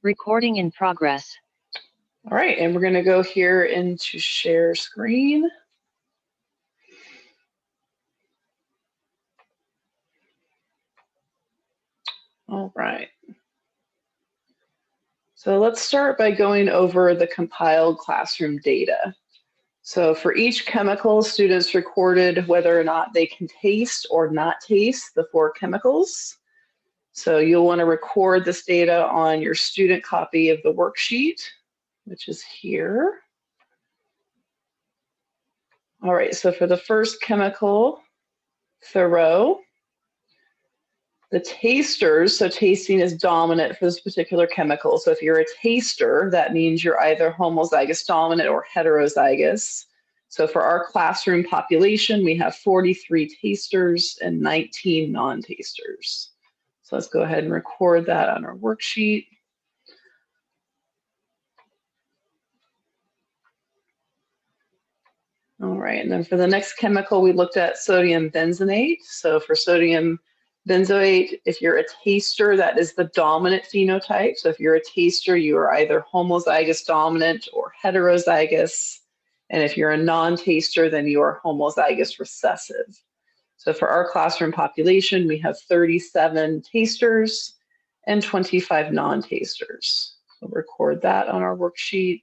Recording in progress. All right, and we're going to go here into share screen. All right. So let's start by going over the compiled classroom data. So for each chemical, students recorded whether or not they can taste or not taste the 4 chemicals. So you'll want to record this data on your student copy of the worksheet, which is here. All right, so for the first chemical, Thoreau, the tasters, so tasting is dominant for this particular chemical. So if you're a taster, that means you're either homozygous dominant or heterozygous. So for our classroom population, we have 43 tasters and 19 non-tasters. So let's go ahead and record that on our worksheet. All right, and then for the next chemical, we looked at sodium benzonate. So for sodium benzoate, if you're a taster, that is the dominant phenotype. So if you're a taster, you are either homozygous dominant or heterozygous. And if you're a non-taster, then you are homozygous recessive. So for our classroom population, we have 37 tasters and 25 non-tasters. So record that on our worksheet.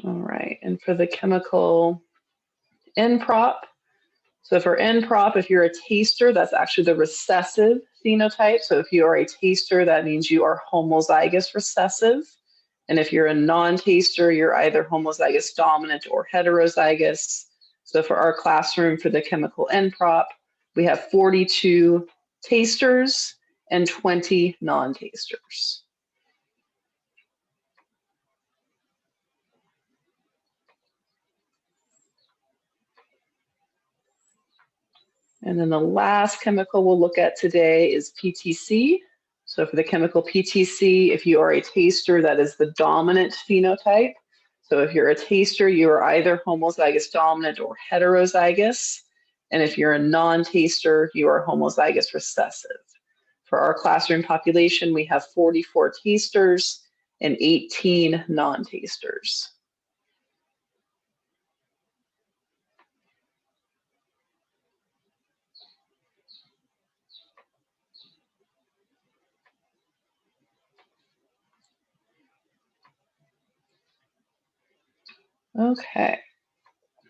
All right, and for the chemical N-prop, so for N-prop, if you're a taster, that's actually the recessive phenotype. So if you are a taster, that means you are homozygous recessive. And if you're a non-taster, you're either homozygous dominant or heterozygous. So for our classroom for the chemical N-prop, we have 42 tasters and 20 non-tasters. And then the last chemical we'll look at today is PTC. So for the chemical PTC, if you are a taster, that is the dominant phenotype. So if you're a taster, you are either homozygous dominant or heterozygous. And if you're a non-taster, you are homozygous recessive. For our classroom population, we have 44 tasters and 18 non-tasters. Okay.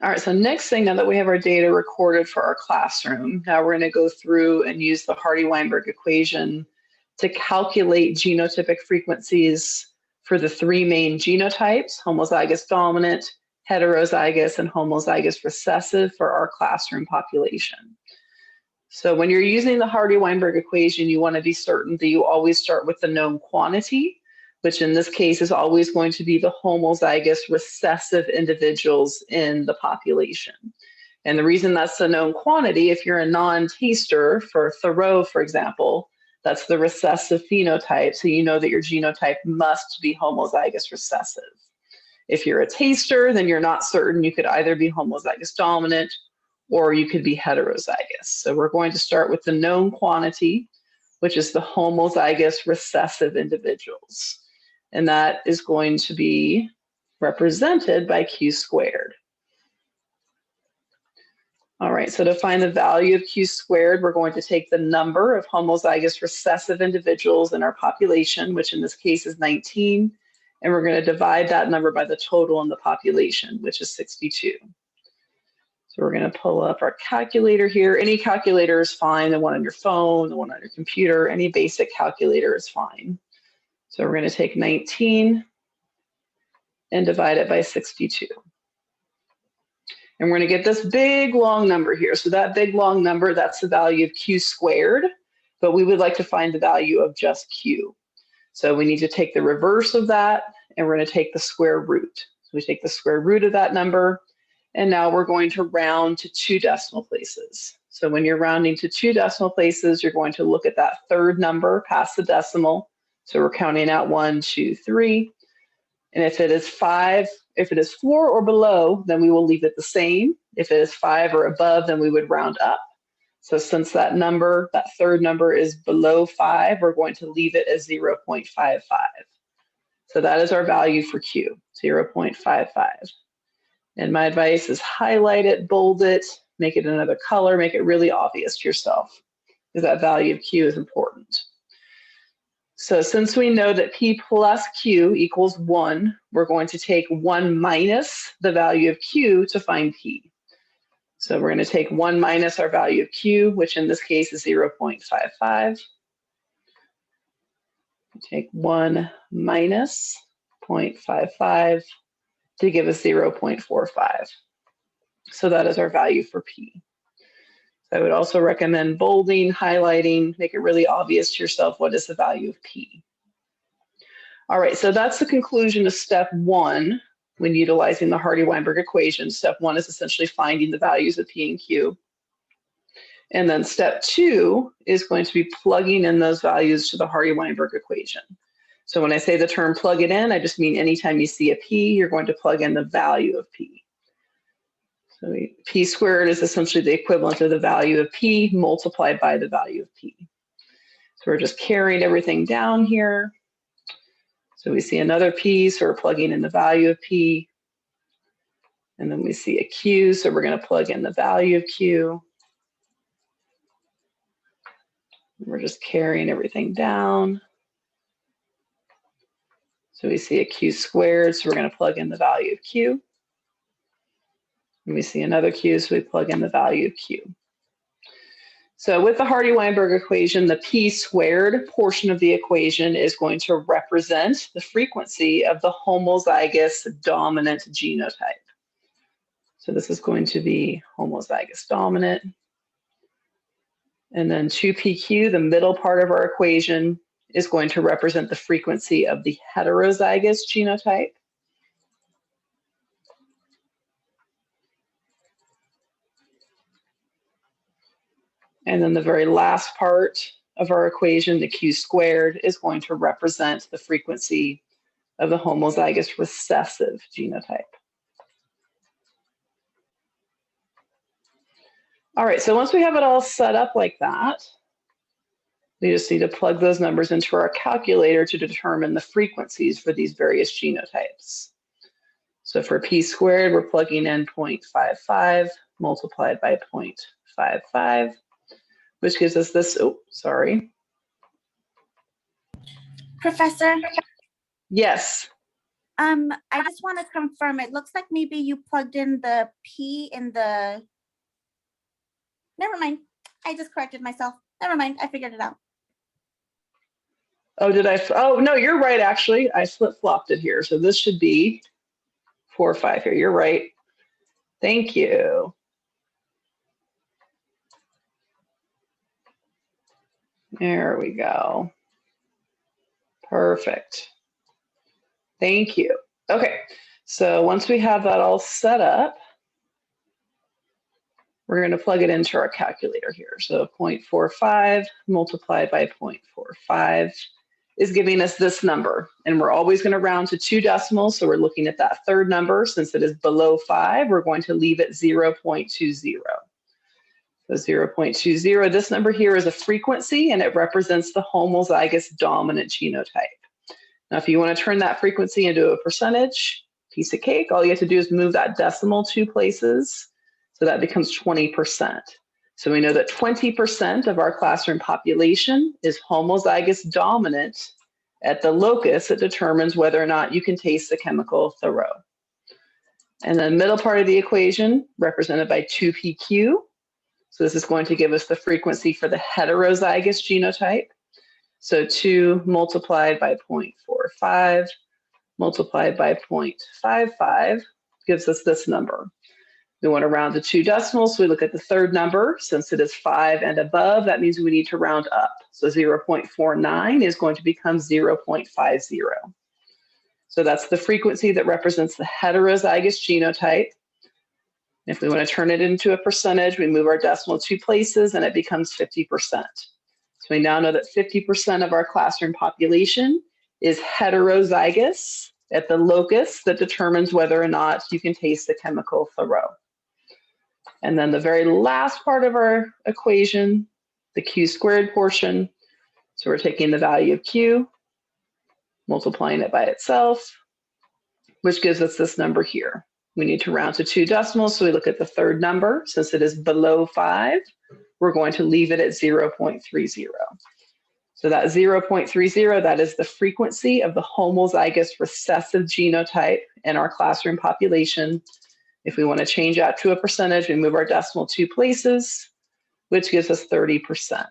All right, so next thing, now that we have our data recorded for our classroom, now we're going to go through and use the Hardy-Weinberg equation to calculate genotypic frequencies for the 3 main genotypes, homozygous dominant, heterozygous, and homozygous recessive for our classroom population. So when you're using the Hardy-Weinberg equation, you want to be certain that you always start with the known quantity, which in this case is always going to be the homozygous recessive individuals in the population. And the reason that's the known quantity, if you're a non-taster, for Thoreau, for example, that's the recessive phenotype, so you know that your genotype must be homozygous recessive. If you're a taster, then you're not certain. You could either be homozygous dominant or you could be heterozygous. So we're going to start with the known quantity, which is the homozygous recessive individuals. And that is going to be represented by Q squared. All right, so to find the value of Q squared, we're going to take the number of homozygous recessive individuals in our population, which in this case is 19, and we're going to divide that number by the total in the population, which is 62. So we're going to pull up our calculator here. Any calculator is fine, the one on your phone, the one on your computer, any basic calculator is fine. So we're going to take 19 and divide it by 62. And we're going to get this big, long number here. So that big, long number, that's the value of Q squared, but we would like to find the value of just Q. So we need to take the reverse of that, and we're going to take the square root. So we take the square root of that number, and now we're going to round to 2 decimal places. So when you're rounding to 2 decimal places, you're going to look at that third number past the decimal. So we're counting out 1, 2, 3. And if it is 5, if it is 4 or below, then we will leave it the same. If it is 5 or above, then we would round up. So since that number, that third number is below 5, we're going to leave it as 0.55. So that is our value for Q, 0.55. And my advice is highlight it, bold it, make it another color, make it really obvious to yourself, because that value of Q is important. So since we know that P plus Q equals 1, we're going to take 1 minus the value of Q to find P. So we're going to take 1 minus our value of Q, which in this case is 0.55. Take 1 minus 0.55 to give us 0.45. So that is our value for P. I would also recommend bolding, highlighting, make it really obvious to yourself what is the value of P. All right, so that's the conclusion of step 1 when utilizing the Hardy-Weinberg equation. Step 1 is essentially finding the values of P and Q. And then step 2 is going to be plugging in those values to the Hardy-Weinberg equation. So when I say the term plug it in, I just mean anytime you see a P, you're going to plug in the value of P. So P squared is essentially the equivalent of the value of P multiplied by the value of P. So we're just carrying everything down here. So we see another P, so we're plugging in the value of P. And then we see a Q, so we're going to plug in the value of Q. We're just carrying everything down. So we see a Q squared, so we're going to plug in the value of Q. And we see another Q, so we plug in the value of Q. So with the Hardy-Weinberg equation, the P squared portion of the equation is going to represent the frequency of the homozygous dominant genotype. So this is going to be homozygous dominant. And then 2PQ, the middle part of our equation, is going to represent the frequency of the heterozygous genotype. And then the very last part of our equation, the Q squared, is going to represent the frequency of the homozygous recessive genotype. All right, so once we have it all set up like that, we just need to plug those numbers into our calculator to determine the frequencies for these various genotypes. So for P squared, we're plugging in 0.55 multiplied by 0.55. Which gives us this, oh, sorry. Professor? Yes. I just want to confirm, it looks like maybe you plugged in the P in the, never mind. I just corrected myself. Never mind, I figured it out. Oh, did I? Oh, no, you're right, actually. I flip-flopped it here. So this should be 4 or 5 here. You're right. Thank you. There we go. Perfect. Thank you. Okay, so once we have that all set up, we're going to plug it into our calculator here. So 0.45 multiplied by 0.45 is giving us this number. And we're always going to round to 2 decimals. So we're looking at that third number. Since it is below 5, we're going to leave it 0.20. So 0.20, this number here is a frequency and it represents the homozygous dominant genotype. Now, if you want to turn that frequency into a percentage, piece of cake, all you have to do is move that decimal 2 places. So that becomes 20%. So we know that 20% of our classroom population is homozygous dominant at the locus that determines whether or not you can taste the chemical Thoreau. And the middle part of the equation represented by 2PQ. So this is going to give us the frequency for the heterozygous genotype. So 2 multiplied by 0.45 multiplied by 0.55 gives us this number. We want to round to 2 decimals, so we look at the third number. Since it is 5 and above, that means we need to round up. So 0.49 is going to become 0.50. So that's the frequency that represents the heterozygous genotype. If we want to turn it into a percentage, we move our decimal 2 places and it becomes 50%. So we now know that 50% of our classroom population is heterozygous at the locus that determines whether or not you can taste the chemical Thoreau. And then the very last part of our equation, the Q squared portion. So we're taking the value of Q, multiplying it by itself, which gives us this number here. We need to round to 2 decimals, so we look at the third number. Since it is below 5, we're going to leave it at 0.30. So that 0.30, that is the frequency of the homozygous recessive genotype in our classroom population. If we want to change that to a percentage, we move our decimal 2 places, which gives us 30%.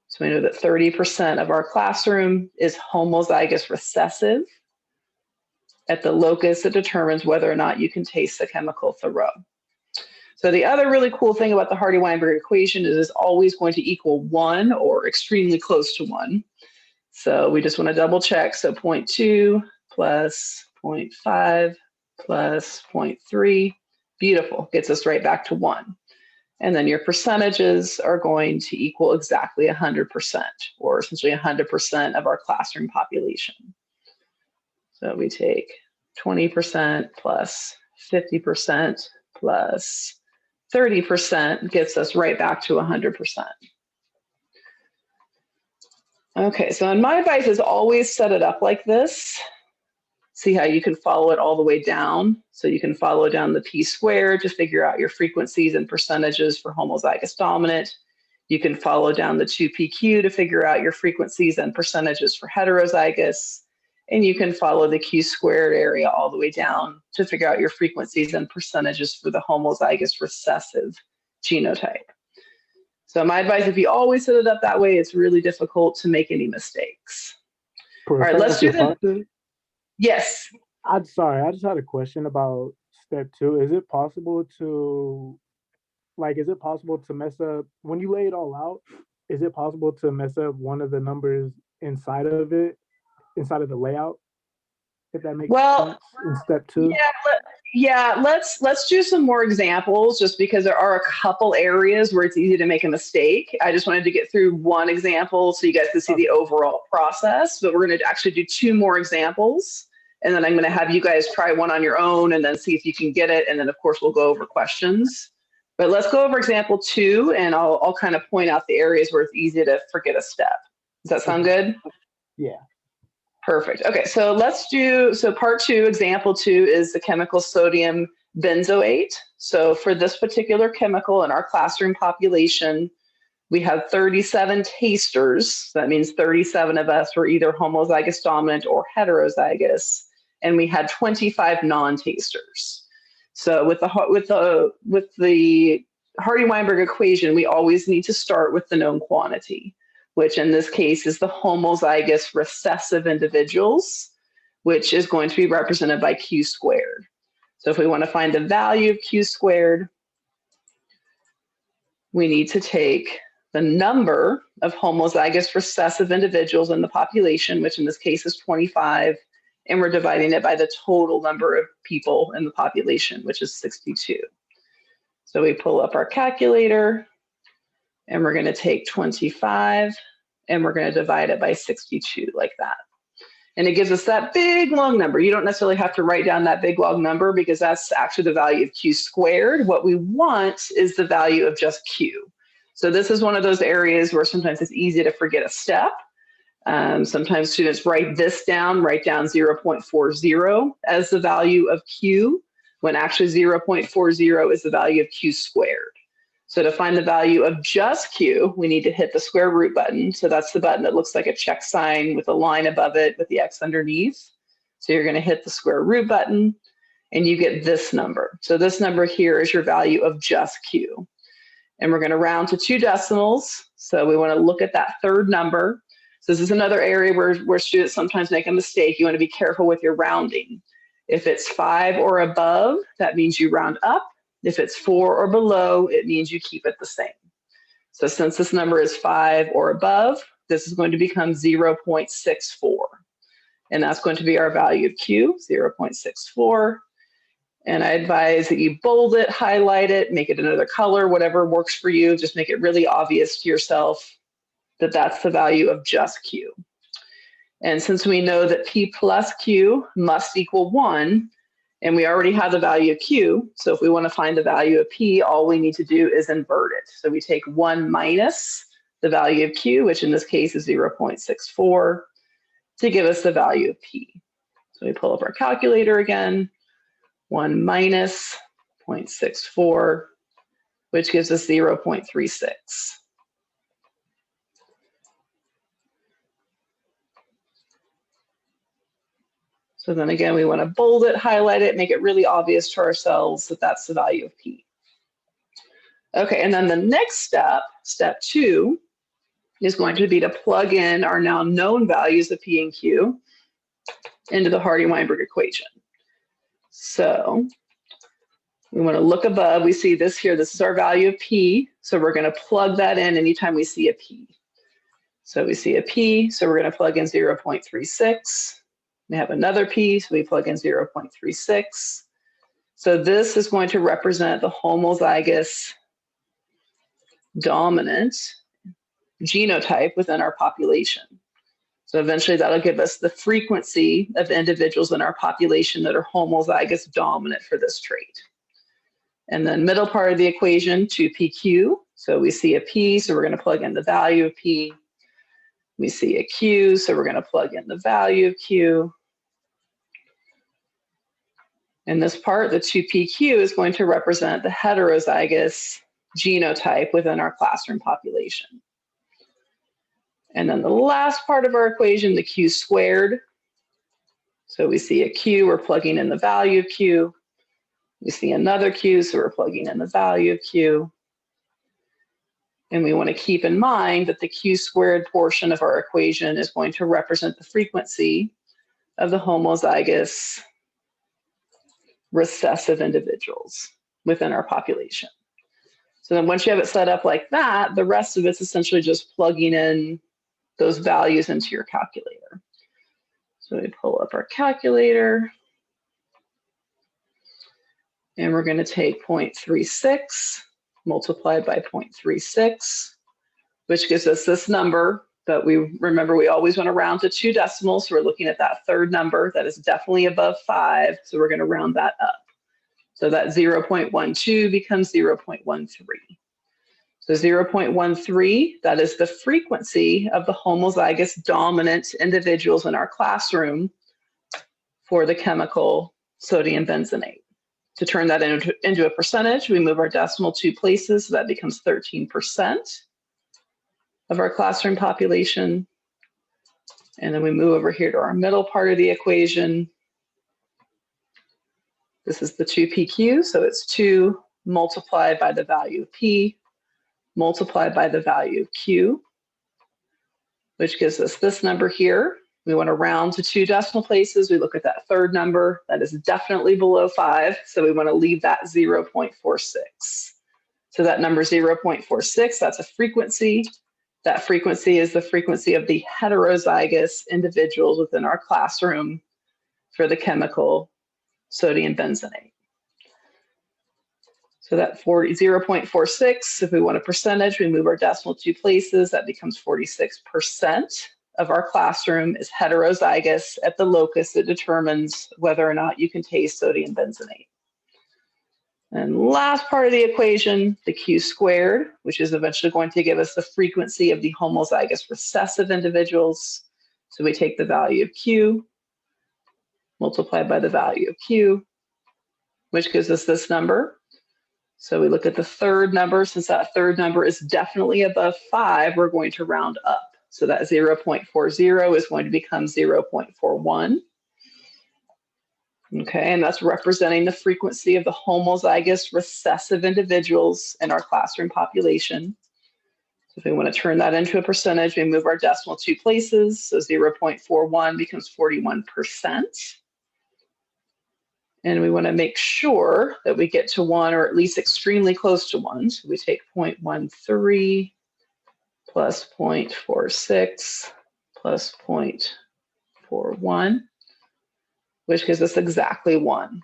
So we know that 30% of our classroom is homozygous recessive at the locus that determines whether or not you can taste the chemical Thoreau. So the other really cool thing about the Hardy-Weinberg equation is it's always going to equal 1 or extremely close to 1. So we just want to double check. So 0.2 plus 0.5 plus 0.3, beautiful, gets us right back to 1. And then your percentages are going to equal exactly 100%, or essentially 100% of our classroom population. So we take 20% plus 50% plus 30% gets us right back to 100%. Okay, so my advice is always set it up like this. See how you can follow it all the way down. So you can follow down the P squared to figure out your frequencies and percentages for homozygous dominant. You can follow down the 2PQ to figure out your frequencies and percentages for heterozygous. And you can follow the Q squared area all the way down to figure out your frequencies and percentages for the homozygous recessive genotype. So my advice, if you always set it up that way, it's really difficult to make any mistakes. All right, let's do the... Yes. I'm sorry, I just had a question about step 2. Is it possible to mess up, when you lay it all out, is it possible to mess up one of the numbers inside of the layout? If that makes sense in step 2? Let's do some more examples, just because there are a couple areas where it's easy to make a mistake. I just wanted to get through one example so you guys can see the overall process, but we're going to actually do 2 more examples. And then I'm going to have you guys try one on your own and then see if you can get it. And then, of course, we'll go over questions. But let's go over example 2, and I'll kind of point out the areas where it's easy to forget a step. Does that sound good? Yeah. Perfect. Okay, so let's do, part 2, example 2 is the chemical sodium benzoate. So for this particular chemical in our classroom population, we have 37 tasters. That means 37 of us were either homozygous dominant or heterozygous, and we had 25 non-tasters. So with the Hardy-Weinberg equation, we always need to start with the known quantity, which in this case is the homozygous recessive individuals, which is going to be represented by Q squared. So if we want to find the value of Q squared, we need to take the number of homozygous recessive individuals in the population, which in this case is 25, and we're dividing it by the total number of people in the population, which is 62. So we pull up our calculator, and we're going to take 25, and we're going to divide it by 62 like that. And it gives us that big long number. You don't necessarily have to write down that big long number because that's actually the value of Q squared. What we want is the value of just Q. So this is one of those areas where sometimes it's easy to forget a step. Sometimes students write down 0.40 as the value of Q, when actually 0.40 is the value of Q squared. So to find the value of just Q, we need to hit the square root button. So that's the button that looks like a check sign with a line above it with the X underneath. So you're going to hit the square root button and you get this number. So this number here is your value of just Q. And we're going to round to 2 decimals. So we want to look at that third number. So this is another area where students sometimes make a mistake. You want to be careful with your rounding. If it's 5 or above, that means you round up. If it's 4 or below, it means you keep it the same. So since this number is 5 or above, this is going to become 0.64. And that's going to be our value of Q, 0.64. And I advise that you bold it, highlight it, make it another color, whatever works for you. Just make it really obvious to yourself. that that's the value of just Q. And since we know that P plus Q must equal 1, and we already have the value of Q, so if we want to find the value of P, all we need to do is invert it. So we take 1 minus the value of Q, which in this case is 0.64, to give us the value of P. So we pull up our calculator again, 1 minus 0.64, which gives us 0.36. So then again, we want to bold it, highlight it, make it really obvious to ourselves that that's the value of P. Okay, and then the next step, step 2, is going to be to plug in our now known values of P and Q into the Hardy-Weinberg equation. So we want to look above, we see this here, this is our value of P, so we're going to plug that in anytime we see a P. So we see a P, so we're going to plug in 0.36. We have another P, so we plug in 0.36. So this is going to represent the homozygous dominant genotype within our population. So eventually that'll give us the frequency of individuals in our population that are homozygous dominant for this trait. And then middle part of the equation, 2PQ. So we see a P, so we're going to plug in the value of P. We see a Q, so we're going to plug in the value of Q. In this part, the 2PQ is going to represent the heterozygous genotype within our classroom population. And then the last part of our equation, the Q squared. So we see a Q, we're plugging in the value of Q. We see another Q, so we're plugging in the value of Q. And we want to keep in mind that the Q squared portion of our equation is going to represent the frequency of the homozygous recessive individuals within our population. So then once you have it set up like that, the rest of it's essentially just plugging in those values into your calculator. So we pull up our calculator, and we're going to take 0.36 multiplied by 0.36, which gives us this number. But we remember we always want to round to 2 decimals. So we're looking at that third number that is definitely above 5. So we're going to round that up. So that 0.12 becomes 0.13. So 0.13, that is the frequency of the homozygous dominant individuals in our classroom for the chemical sodium benzonate. To turn that into a percentage, we move our decimal 2 places, so that becomes 13% of our classroom population. And then we move over here to our middle part of the equation. This is the 2PQ, so it's 2 multiplied by the value of P multiplied by the value of Q, which gives us this number here. We want to round to 2 decimal places. We look at that third number. That is definitely below 5, so we want to leave that 0.46. So that number 0.46, that's a frequency. That frequency is the frequency of the heterozygous individuals within our classroom for the chemical sodium benzonate. So that 0.46, if we want a percentage, we move our decimal 2 places, that becomes 46% of our classroom is heterozygous at the locus that determines whether or not you can taste sodium benzonate. And last part of the equation, the Q squared, which is eventually going to give us the frequency of the homozygous recessive individuals. So we take the value of Q multiplied by the value of Q, which gives us this number. So we look at the third number. Since that third number is definitely above 5, we're going to round up. So that 0.40 is going to become 0.41. Okay, and that's representing the frequency of the homozygous recessive individuals in our classroom population. So if we want to turn that into a percentage, we move our decimal 2 places. So 0.41 becomes 41%. And we want to make sure that we get to 1, or at least extremely close to 1. So we take 0.13 plus 0.46 plus 0.41, which gives us exactly 1.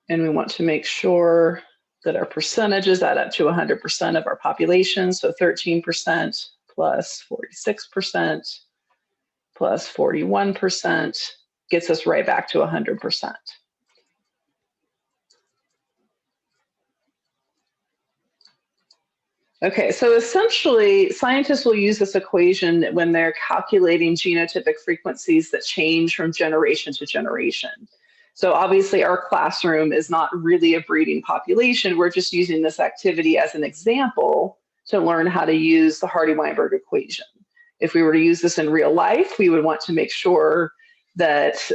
And we want to make sure that our percentages add up to 100% of our population. So 13% plus 46% plus 41% gets us right back to 100%. Okay, so essentially, scientists will use this equation when they're calculating genotypic frequencies that change from generation to generation. So obviously, our classroom is not really a breeding population. We're just using this activity as an example to learn how to use the Hardy-Weinberg equation. If we were to use this in real life, we would want to make sure that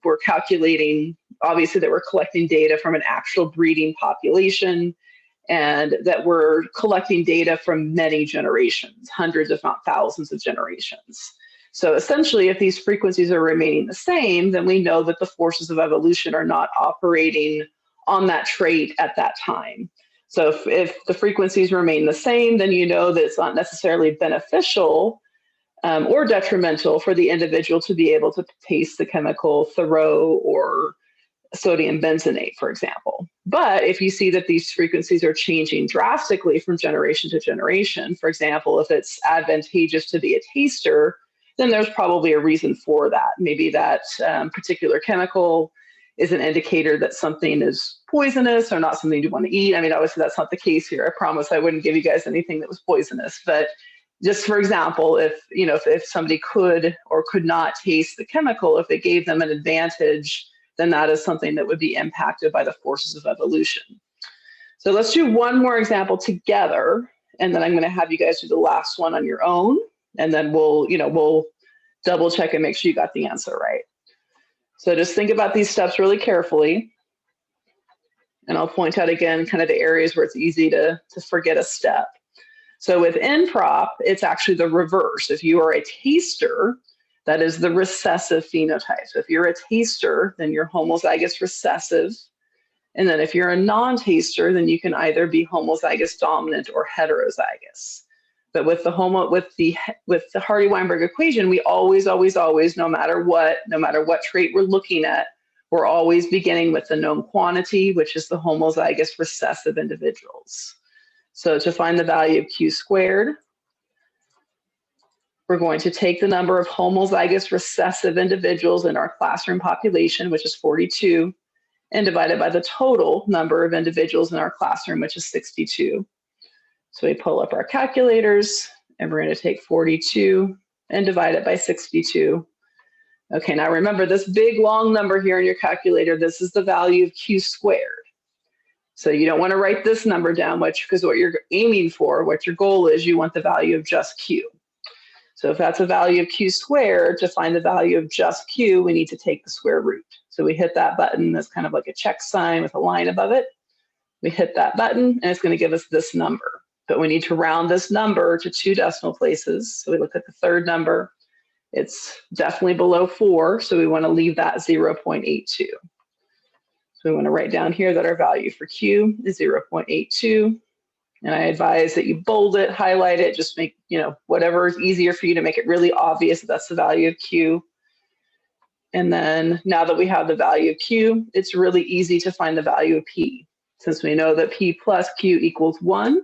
we're calculating, obviously, that we're collecting data from an actual breeding population, and that we're collecting data from many generations, hundreds if not thousands of generations. So essentially, if these frequencies are remaining the same, then we know that the forces of evolution are not operating on that trait at that time. So if the frequencies remain the same, then you know that it's not necessarily beneficial or detrimental for the individual to be able to taste the chemical Thoreau or sodium benzonate, for example. But if you see that these frequencies are changing drastically from generation to generation, for example, if it's advantageous to be a taster, then there's probably a reason for that. Maybe that particular chemical is an indicator that something is poisonous or not something you want to eat. I mean, obviously that's not the case here. I promise I wouldn't give you guys anything that was poisonous. But just for example, if somebody could or could not taste the chemical, if it gave them an advantage, then that is something that would be impacted by the forces of evolution. So let's do one more example together, and then I'm going to have you guys do the last one on your own, and then we'll double check and make sure you got the answer right. So just think about these steps really carefully, and I'll point out again kind of the areas where it's easy to forget a step. So with NPROP, it's actually the reverse. If you are a taster, that is the recessive phenotype. So if you're a taster, then you're homozygous recessive. And then if you're a non-taster, then you can either be homozygous dominant or heterozygous. But with the Hardy-Weinberg equation, we always, no matter what trait we're looking at, we're always beginning with the known quantity, which is the homozygous recessive individuals. So to find the value of Q squared, we're going to take the number of homozygous recessive individuals in our classroom population, which is 42, and divide it by the total number of individuals in our classroom, which is 62. So we pull up our calculators, and we're going to take 42 and divide it by 62. Okay, now remember this big long number here in your calculator, this is the value of Q squared. So you don't want to write this number down, because what you're aiming for, what your goal is, you want the value of just Q. So if that's a value of Q squared, to find the value of just Q, we need to take the square root. So we hit that button that's kind of like a check sign with a line above it. We hit that button, and it's going to give us this number. But we need to round this number to 2 decimal places. So we look at the third number. It's definitely below 4, so we want to leave that 0.82. So we want to write down here that our value for Q is 0.82. And I advise that you bold it, highlight it, just make, whatever is easier for you to make it really obvious that that's the value of Q. And then now that we have the value of Q, it's really easy to find the value of P. Since we know that P plus Q equals 1,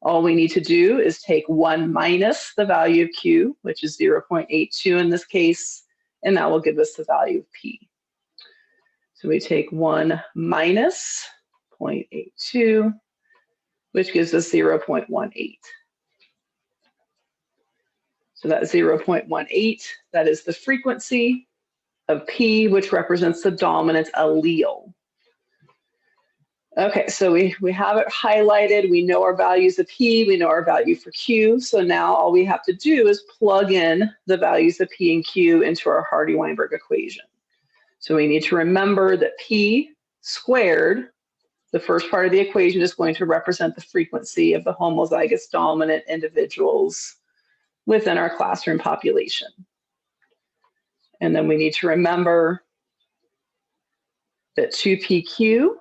all we need to do is take 1 minus the value of Q, which is 0.82 in this case, and that will give us the value of P. So we take 1 minus 0.82, which gives us 0.18. So that 0.18, that is the frequency of P, which represents the dominant allele. Okay, so we have it highlighted. We know our values of P, we know our value for Q. So now all we have to do is plug in the values of P and Q into our Hardy-Weinberg equation. So we need to remember that P squared, the first part of the equation, is going to represent the frequency of the homozygous dominant individuals within our classroom population. And then we need to remember that 2PQ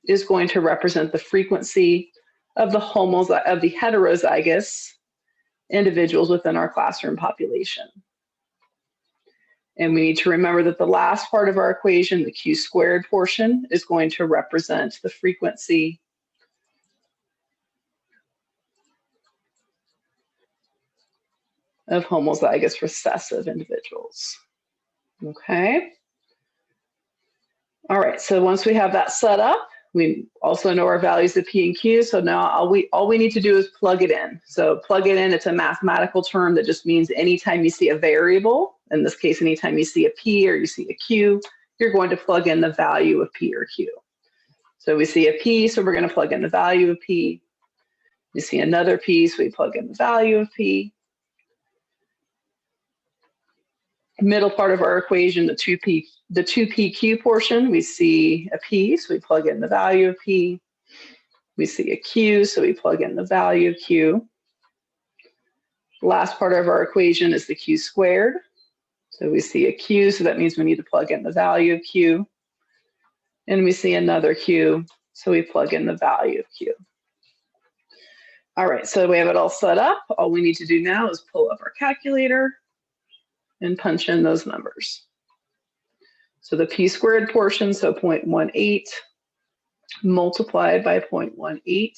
is going to represent the frequency of the heterozygous individuals within our classroom population. And we need to remember that the last part of our equation, the Q squared portion, is going to represent the frequency of homozygous recessive individuals. Okay. All right, so once we have that set up, we also know our values of P and Q. So now all we need to do is plug it in. So plug it in, it's a mathematical term that just means anytime you see a variable, in this case, anytime you see a P or you see a Q, you're going to plug in the value of P or Q. So we see a P, so we're going to plug in the value of P. We see another P, so we plug in the value of P. Middle part of our equation, the 2PQ portion, we see a P, so we plug in the value of P. We see a Q, so we plug in the value of Q. Last part of our equation is the Q squared. So we see a Q, so that means we need to plug in the value of Q. And we see another Q, so we plug in the value of Q. All right, so we have it all set up. All we need to do now is pull up our calculator and punch in those numbers. So the P squared portion, so 0.18 multiplied by 0.18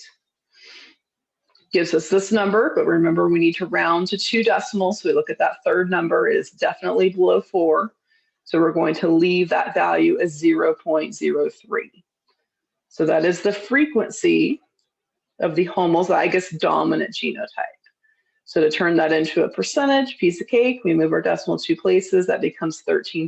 gives us this number, but remember we need to round to 2 decimals. So we look at that third number, it is definitely below 4. So we're going to leave that value as 0.03. So that is the frequency of the homozygous dominant genotype. So to turn that into a percentage, piece of cake, we move our decimal 2 places, that becomes 13%.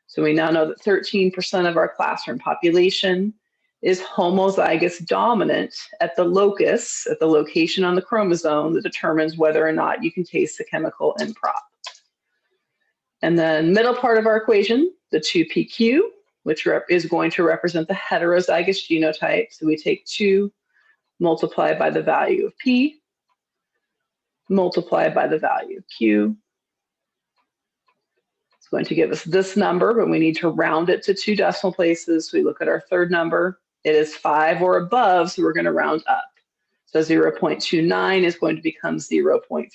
So we now know that 13% of our classroom population is homozygous dominant at the locus, at the location on the chromosome that determines whether or not you can taste the chemical N prop. And then middle part of our equation, the 2PQ, which is going to represent the heterozygous genotype. So we take 2 multiplied by the value of P, multiplied by the value of Q. It's going to give us this number, but we need to round it to 2 decimal places. So we look at our third number. It is 5 or above, so we're going to round up. So 0.29 is going to become 0.30.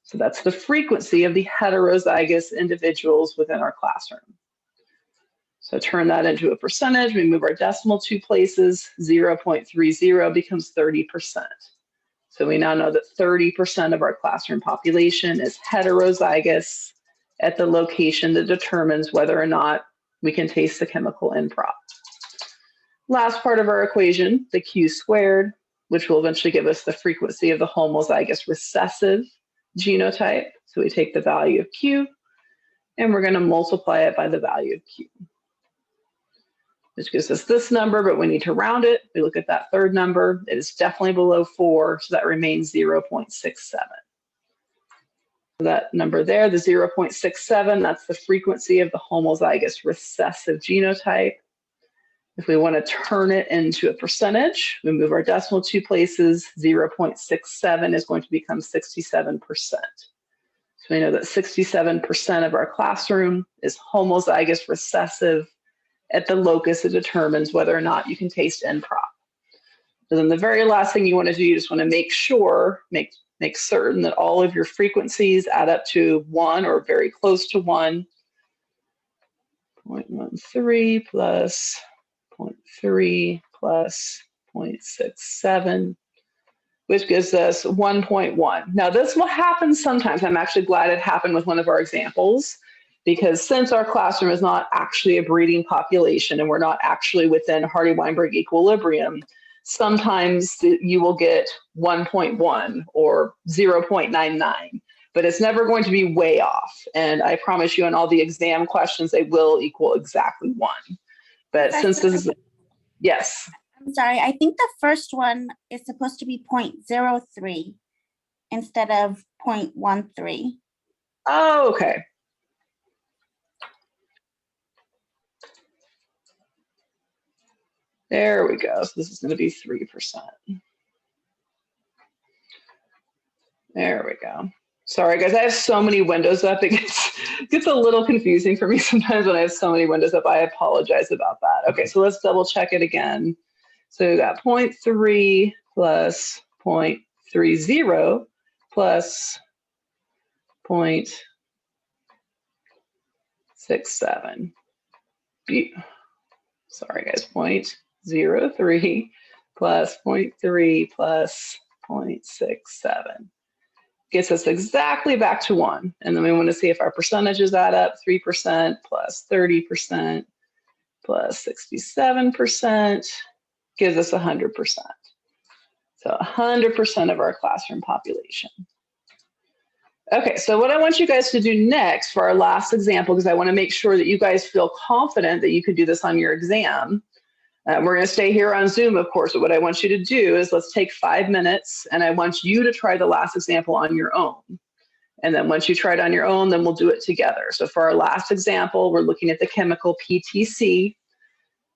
So that's the frequency of the heterozygous individuals within our classroom. So turn that into a percentage. We move our decimal 2 places. 0.30 becomes 30%. So we now know that 30% of our classroom population is heterozygous at the location that determines whether or not we can taste the chemical N prop. Last part of our equation, the Q squared, which will eventually give us the frequency of the homozygous recessive genotype. So we take the value of Q and we're going to multiply it by the value of Q, which gives us this number, but we need to round it. We look at that third number. It is definitely below 4, so that remains 0.67. That number there, the 0.67, that's the frequency of the homozygous recessive genotype. If we want to turn it into a percentage, we move our decimal 2 places. 0.67 is going to become 67%. So we know that 67% of our classroom is homozygous recessive at the locus that determines whether or not you can taste N prop. And then the very last thing you want to do, you just want to make sure, make certain that all of your frequencies add up to 1 or very close to 1. 0.13 plus 0.3 plus 0.67, which gives us 1.1. Now this will happen sometimes. I'm actually glad it happened with one of our examples, because since our classroom is not actually a breeding population and we're not actually within Hardy-Weinberg equilibrium, sometimes you will get 1.1 or 0.99, but it's never going to be way off. And I promise you on all the exam questions, they will equal exactly 1. But since this is, yes. I'm sorry, I think the first one is supposed to be 0.03 instead of 0.13. Oh, okay. There we go. So this is going to be 3%. There we go. Sorry, guys. I have so many windows up. It gets a little confusing for me sometimes when I have so many windows up. I apologize about that. Okay, so let's double check it again. So we got 0.3 plus 0.30 plus 0.67. Sorry, guys. 0.03 plus 0.3 plus 0.67. gets us exactly back to 1. And then we want to see if our percentages add up. 3% plus 30% plus 67% gives us 100%. So 100% of our classroom population. Okay, so what I want you guys to do next for our last example, because I want to make sure that you guys feel confident that you could do this on your exam. We're going to stay here on Zoom, of course, but what I want you to do is let's take 5 minutes, and I want you to try the last example on your own. And then once you try it on your own, then we'll do it together. So for our last example, we're looking at the chemical PTC.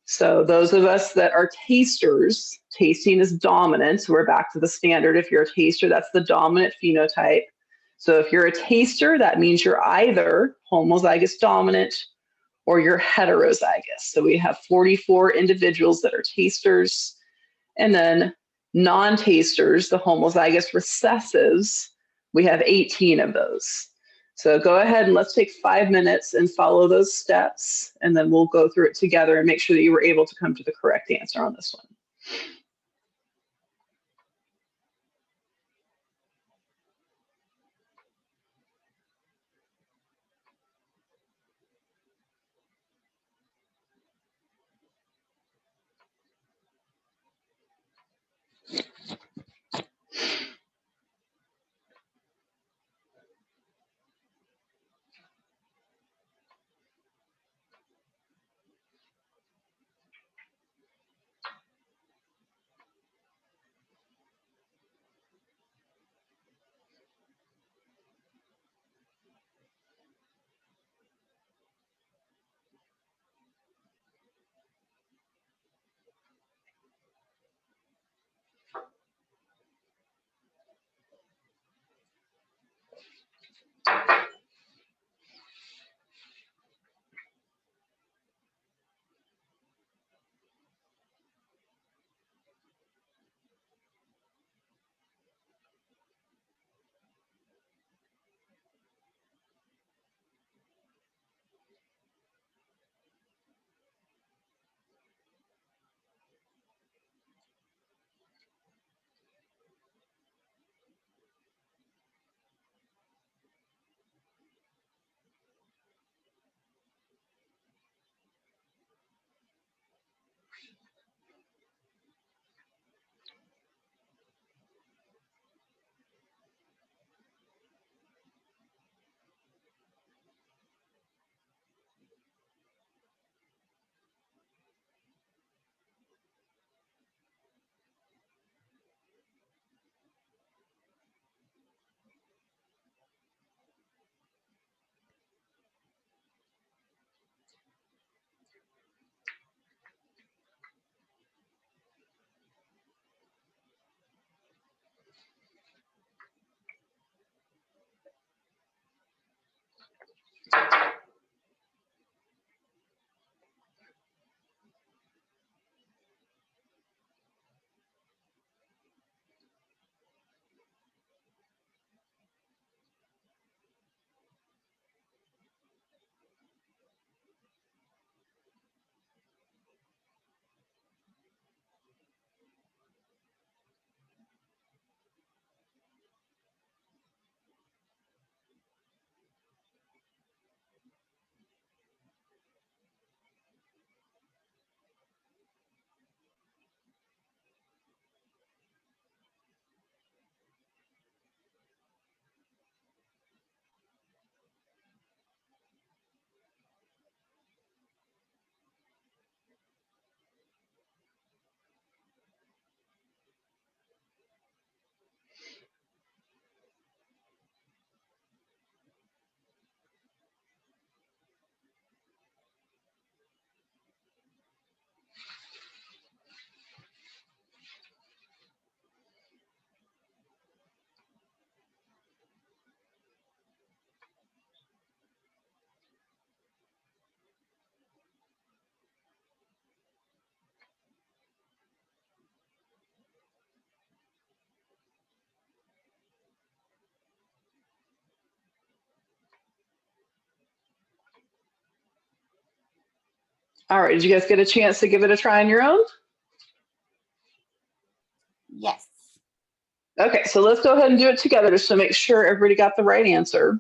So those of us that are tasters, tasting is dominant. So we're back to the standard. If you're a taster, that's the dominant phenotype. So if you're a taster, that means you're either homozygous dominant or you're heterozygous. So we have 44 individuals that are tasters, and then non-tasters, the homozygous recessives, we have 18 of those. So go ahead and let's take 5 minutes and follow those steps, and then we'll go through it together and make sure that you were able to come to the correct answer on this one. All right, did you guys get a chance to give it a try on your own? Yes. Okay, so let's go ahead and do it together just to make sure everybody got the right answer.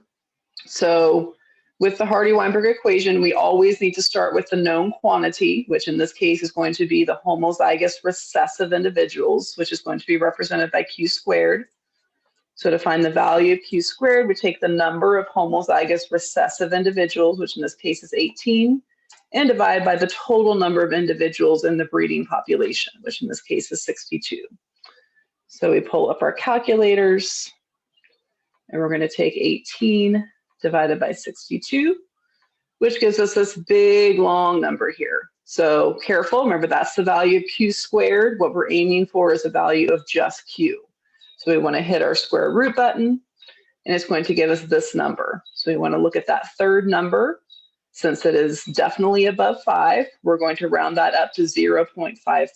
So with the Hardy-Weinberg equation, we always need to start with the known quantity, which in this case is going to be the homozygous recessive individuals, which is going to be represented by Q squared. So to find the value of Q squared, we take the number of homozygous recessive individuals, which in this case is 18, and divide by the total number of individuals in the breeding population, which in this case is 62. So we pull up our calculators, and we're going to take 18 divided by 62, which gives us this big long number here. So careful, remember that's the value of Q squared. What we're aiming for is a value of just Q. So we want to hit our square root button, and it's going to give us this number. So we want to look at that third number. Since it is definitely above 5, we're going to round that up to 0.54.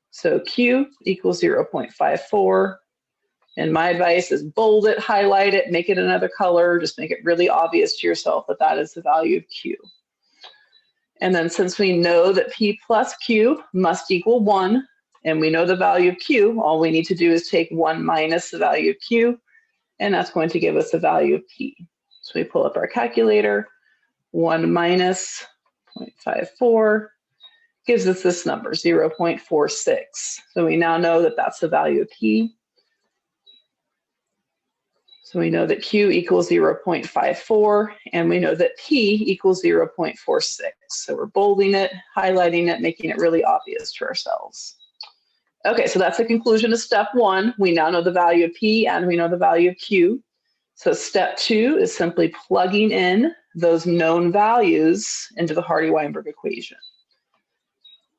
So Q equals 0.54. And my advice is bold it, highlight it, make it another color, just make it really obvious to yourself that that is the value of Q. And then since we know that P plus Q must equal 1, and we know the value of Q, all we need to do is take 1 minus the value of Q, and that's going to give us the value of P. So we pull up our calculator, 1 minus 0.54 gives us this number, 0.46. So we now know that that's the value of P. So we know that Q equals 0.54, and we know that P equals 0.46. So we're bolding it, highlighting it, making it really obvious to ourselves. Okay, so that's the conclusion of step 1. We now know the value of P and we know the value of Q. So step 2 is simply plugging in those known values into the Hardy-Weinberg equation.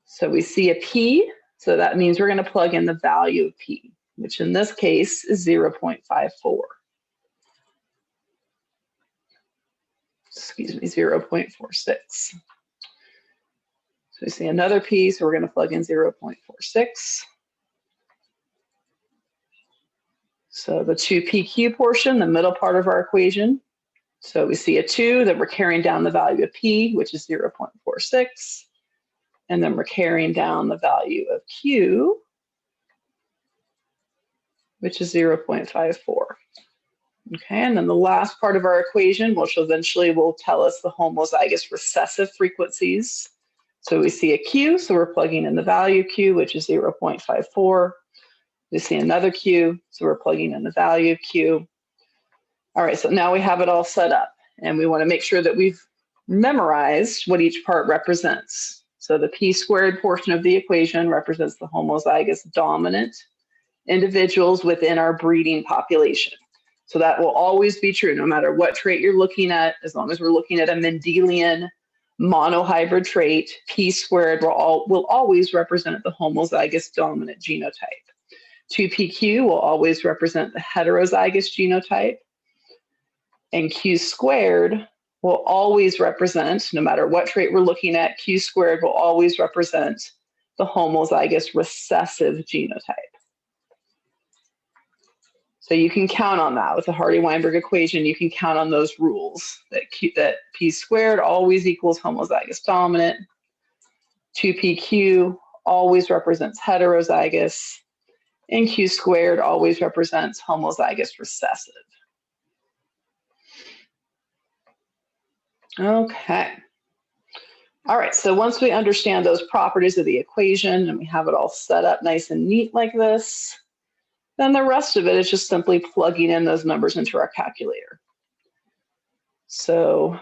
So we see a P, so that means we're going to plug in the value of P, which in this case is 0.54. Excuse me, 0.46. So we see another P, so we're going to plug in 0.46. So the 2PQ portion, the middle part of our equation. So we see a 2, that we're carrying down the value of P, which is 0.46. And then we're carrying down the value of Q, which is 0.54. Okay, and then the last part of our equation, which eventually will tell us the homozygous recessive frequencies. So we see a Q, so we're plugging in the value of Q, which is 0.54. We see another Q, so we're plugging in the value of Q. All right, so now we have it all set up, and we want to make sure that we've memorized what each part represents. So the P squared portion of the equation represents the homozygous dominant individuals within our breeding population. So that will always be true, no matter what trait you're looking at. As long as we're looking at a Mendelian monohybrid trait, P squared will always represent the homozygous dominant genotype. 2PQ will always represent the heterozygous genotype. And Q squared will always represent, no matter what trait we're looking at, Q squared will always represent the homozygous recessive genotype. So you can count on that with the Hardy-Weinberg equation. You can count on those rules that P squared always equals homozygous dominant. 2PQ always represents heterozygous, and Q squared always represents homozygous recessive. Okay. All right, so once we understand those properties of the equation and we have it all set up nice and neat like this, then the rest of it is just simply plugging in those numbers into our calculator. So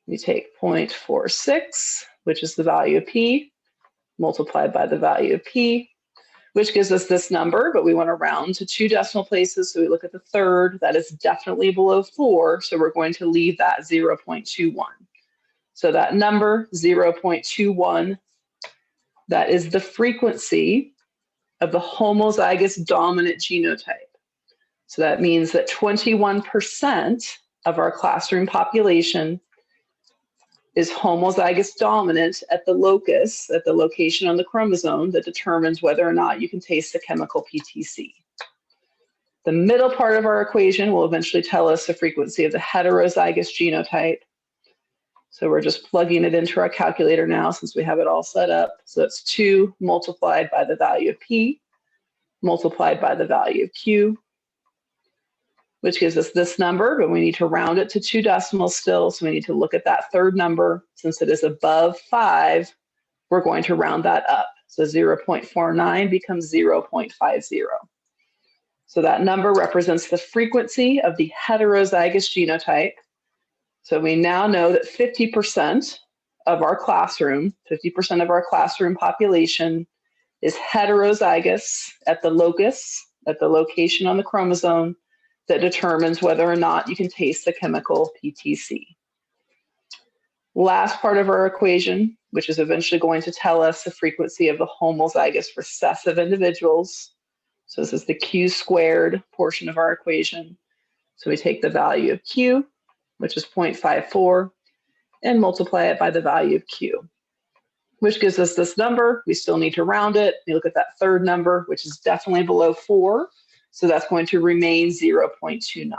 we take 0.46, which is the value of P, multiplied by the value of P, which gives us this number, but we want to round to 2 decimal places. So we look at the third, that is definitely below 4. So we're going to leave that 0.21. So that number, 0.21, that is the frequency of the homozygous dominant genotype. So that means that 21% of our classroom population is homozygous dominant at the locus, at the location on the chromosome that determines whether or not you can taste the chemical PTC. The middle part of our equation will eventually tell us the frequency of the heterozygous genotype. So we're just plugging it into our calculator now since we have it all set up. So it's 2 multiplied by the value of P, multiplied by the value of Q, which gives us this number, but we need to round it to 2 decimals still. So we need to look at that third number. Since it is above 5, we're going to round that up. So 0.49 becomes 0.50. So that number represents the frequency of the heterozygous genotype. So we now know that 50% of our classroom, 50% of our classroom population is heterozygous at the locus, at the location on the chromosome that determines whether or not you can taste the chemical PTC. Last part of our equation, which is eventually going to tell us the frequency of the homozygous recessive individuals. So this is the Q squared portion of our equation. So we take the value of Q, which is 0.54, and multiply it by the value of Q, which gives us this number. We still need to round it. We look at that third number, which is definitely below 4. So that's going to remain 0.29.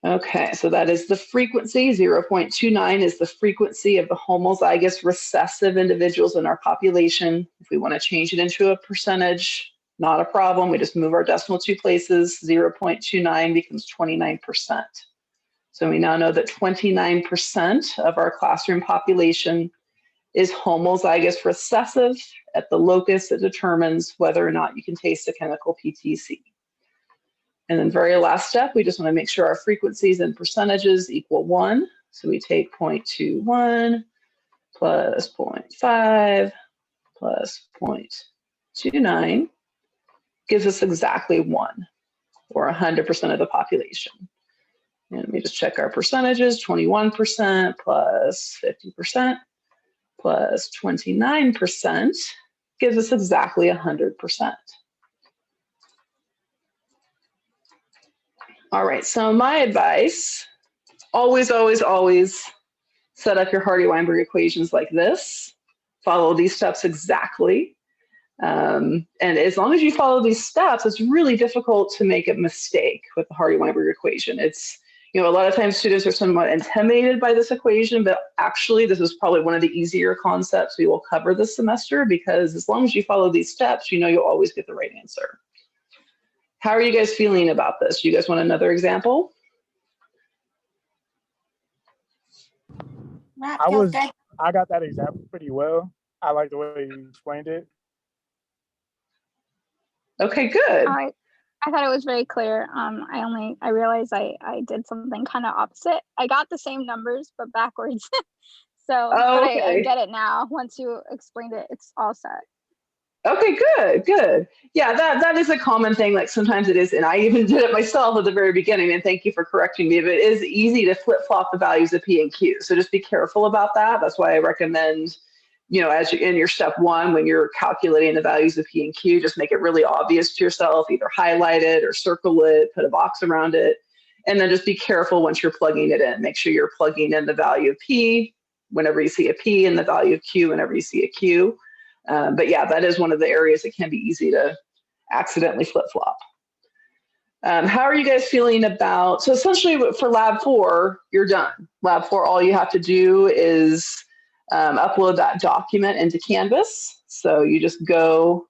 Okay, so that is the frequency. 0.29 is the frequency of the homozygous recessive individuals in our population. If we want to change it into a percentage, not a problem. We just move our decimal 2 places. 0.29 becomes 29%. So we now know that 29% of our classroom population is homozygous recessive at the locus that determines whether or not you can taste the chemical PTC. And then very last step, we just want to make sure our frequencies and percentages equal 1. So we take 0.21 plus 0.5 plus 0.29 gives us exactly 1, or 100% of the population. And we just check our percentages. 21% plus 50% plus 29% gives us exactly 100%. All right, so my advice, always, always, always set up your Hardy-Weinberg equations like this. Follow these steps exactly. And as long as you follow these steps, it's really difficult to make a mistake with the Hardy-Weinberg equation. It's, a lot of times students are somewhat intimidated by this equation, but actually this is probably one of the easier concepts we will cover this semester, because as long as you follow these steps, you'll always get the right answer. How are you guys feeling about this? You guys want another example? I got that example pretty well. I like the way you explained it. Okay, good. I thought it was very clear. I realized I did something kind of opposite. I got the same numbers, but backwards. So but I get it now. Once you explained it, it's all set. Okay, good. Yeah, that is a common thing. Like sometimes it is, and I even did it myself at the very beginning, and thank you for correcting me, but it is easy to flip-flop the values of P and Q. So just be careful about that. That's why I recommend, as in your step 1, when you're calculating the values of P and Q, just make it really obvious to yourself, either highlight it or circle it, put a box around it, and then just be careful once you're plugging it in. Make sure you're plugging in the value of P whenever you see a P and the value of Q whenever you see a Q. But yeah, that is one of the areas that can be easy to accidentally flip-flop. How are you guys feeling about, so essentially for lab 4, you're done. Lab 4, all you have to do is upload that document into Canvas. So you just go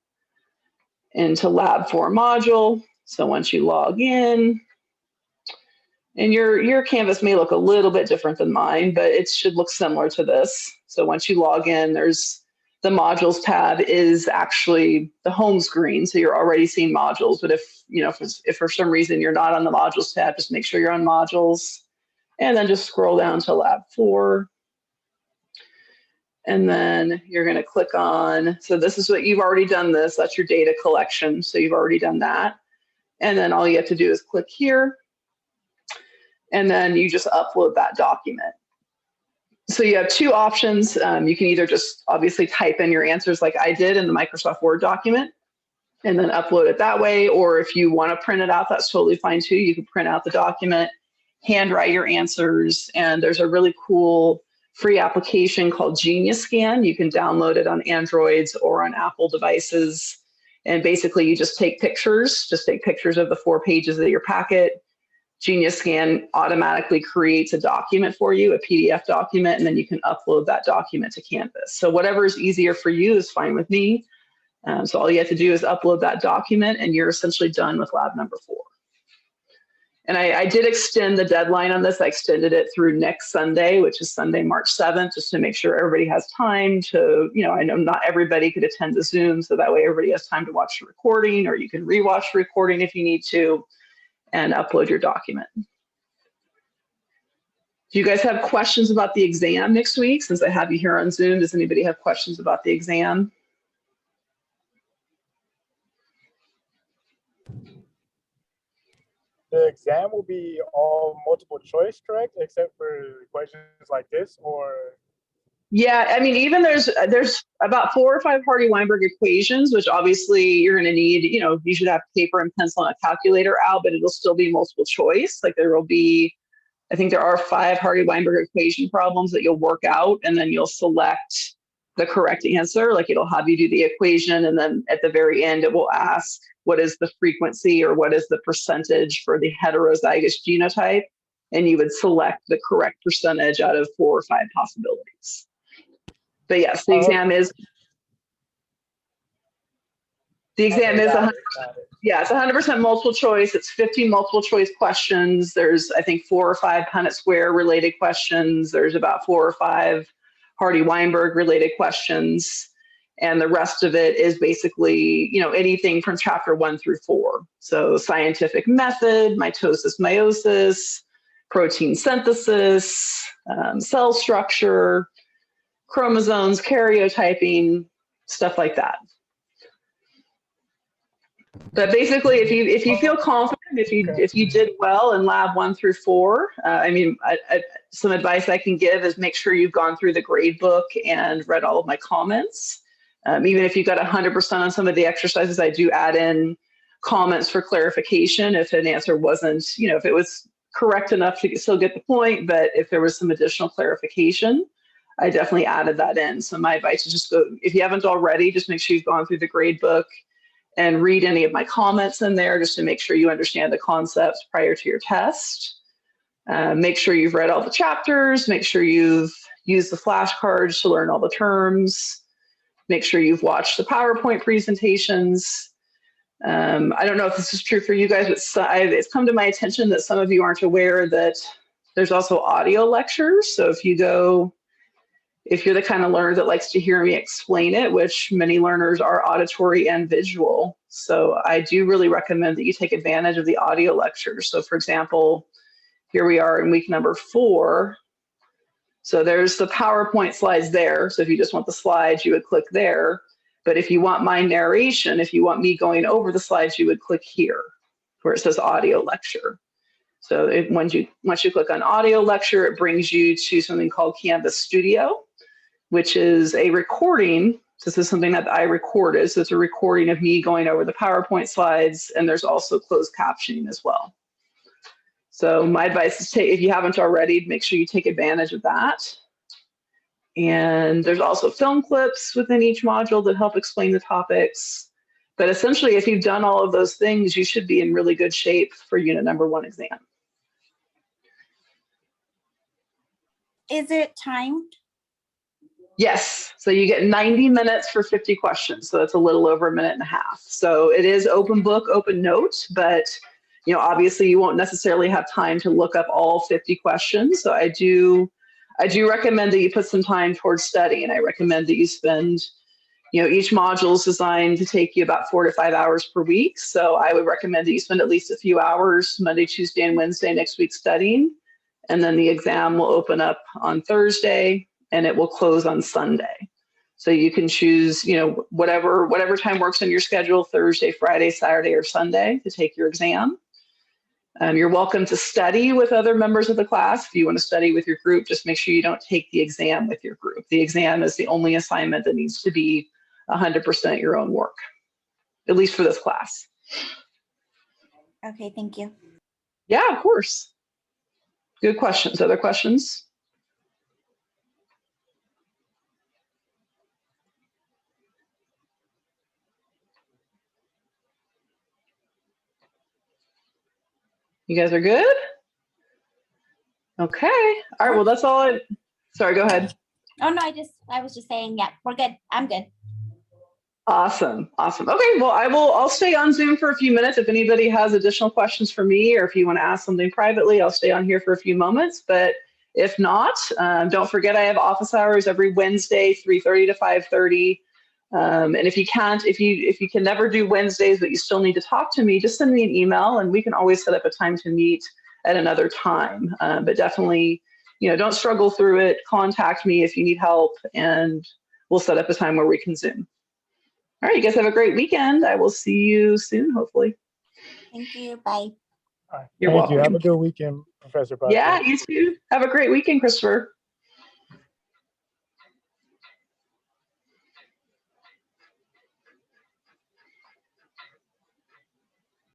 into lab 4 module. So once you log in, and your Canvas may look a little bit different than mine, but it should look similar to this. So once you log in, the modules tab is actually the home screen. So you're already seeing modules, but if for some reason you're not on the modules tab, just make sure you're on modules, and then just scroll down to lab 4. And then you're gonna click on, so this is what you've already done this, that's your data collection. So you've already done that. And then all you have to do is click here, and then you just upload that document. So you have 2 options. You can either just obviously type in your answers like I did in the Microsoft Word document and then upload it that way. Or if you want to print it out, that's totally fine too. You can print out the document, handwrite your answers, and there's a really cool free application called Geniusscan. You can download it on Androids or on Apple devices. And basically you just take pictures of the 4 pages of your packet. Geniusscan automatically creates a document for you, a PDF document, and then you can upload that document to Canvas. So whatever is easier for you is fine with me. So all you have to do is upload that document and you're essentially done with lab number 4. And I did extend the deadline on this. I extended it through next Sunday, which is Sunday, March 7th, just to make sure everybody has time to, I know not everybody could attend the Zoom, so that way everybody has time to watch the recording, or you can rewatch the recording if you need to, and upload your document. Do you guys have questions about the exam next week? Since I have you here on Zoom, does anybody have questions about the exam? The exam will be all multiple choice, correct? Except for questions like this, or? Yeah, I mean, even there's about 4 or 5 Hardy-Weinberg equations, which obviously you're going to need, you should have paper and pencil and a calculator out, but it'll still be multiple choice. Like there will be, I think there are 5 Hardy-Weinberg equation problems that you'll work out, and then you'll select the correct answer. Like it'll have you do the equation, and then at the very end, it will ask, what is the frequency or what is the percentage for the heterozygous genotype? And you would select the correct percentage out of 4 or 5 possibilities. But yes, the exam is, it's 100% multiple choice. It's 15 multiple choice questions. There's, I think, 4 or 5 Punnett square related questions. There's about 4 or 5 Hardy-Weinberg related questions. And the rest of it is basically, anything from chapter 1 through 4. So scientific method, mitosis, meiosis, protein synthesis, cell structure, chromosomes, karyotyping, stuff like that. But basically, if you feel confident, if you did well in lab 1 through 4, some advice I can give is make sure you've gone through the grade book and read all of my comments. Even if you got 100% on some of the exercises, I do add in comments for clarification if an answer wasn't, if it was correct enough to still get the point, but if there was some additional clarification, I definitely added that in. So my advice is just go, if you haven't already, just make sure you've gone through the grade book and read any of my comments in there just to make sure you understand the concepts prior to your test. Make sure you've read all the chapters, make sure you've used the flashcards to learn all the terms. Make sure you've watched the PowerPoint presentations. I don't know if this is true for you guys, but it's come to my attention that some of you aren't aware that there's also audio lectures. So if you're the kind of learner that likes to hear me explain it, which many learners are auditory and visual. So I do really recommend that you take advantage of the audio lectures. So for example, here we are in week number 4. So there's the PowerPoint slides there. So if you just want the slides, you would click there. But if you want my narration, if you want me going over the slides, you would click here where it says audio lecture. So once you click on audio lecture, it brings you to something called Canvas Studio, which is a recording. This is something that I recorded. So it's a recording of me going over the PowerPoint slides, and there's also closed captioning as well. So my advice is if you haven't already, make sure you take advantage of that. And there's also film clips within each module that help explain the topics. But essentially, if you've done all of those things, you should be in really good shape for unit number 1 exam. Is it timed? Yes, so you get 90 minutes for 50 questions. So that's a little over 1.5 minutes. So it is open book, open note, but obviously you won't necessarily have time to look up all 50 questions. So I do recommend that you put some time towards study, and I recommend that you spend, each module is designed to take you about 4 to 5 hours per week. So I would recommend that you spend at least a few hours Monday, Tuesday, and Wednesday next week studying. And then the exam will open up on Thursday and it will close on Sunday. So you can choose, whatever time works in your schedule, Thursday, Friday, Saturday, or Sunday to take your exam. You're welcome to study with other members of the class. If you want to study with your group, just make sure you don't take the exam with your group. The exam is the only assignment that needs to be 100% your own work, at least for this class. Okay, thank you. Yeah, of course. Good questions. Other questions? You guys are good? Okay. All right. Well, that's all sorry, go ahead. Oh, no, I was just saying, yeah, we're good. I'm good. Awesome. Awesome. Okay. Well, I'll stay on Zoom for a few minutes. If anybody has additional questions for me, or if you want to ask something privately, I'll stay on here for a few moments. But if not, don't forget I have office hours every Wednesday, 3:30 to 5:30. And if you can never do Wednesdays, but you still need to talk to me, just send me an email and we can always set up a time to meet at another time. But definitely, don't struggle through it. Contact me if you need help and we'll set up a time where we can Zoom. All right, you guys have a great weekend. I will see you soon, hopefully. Thank you. Bye. All right. You're Thank you. welcome. Have a good weekend, Professor Proctor. Yeah, you too. Have a great weekend, Christopher.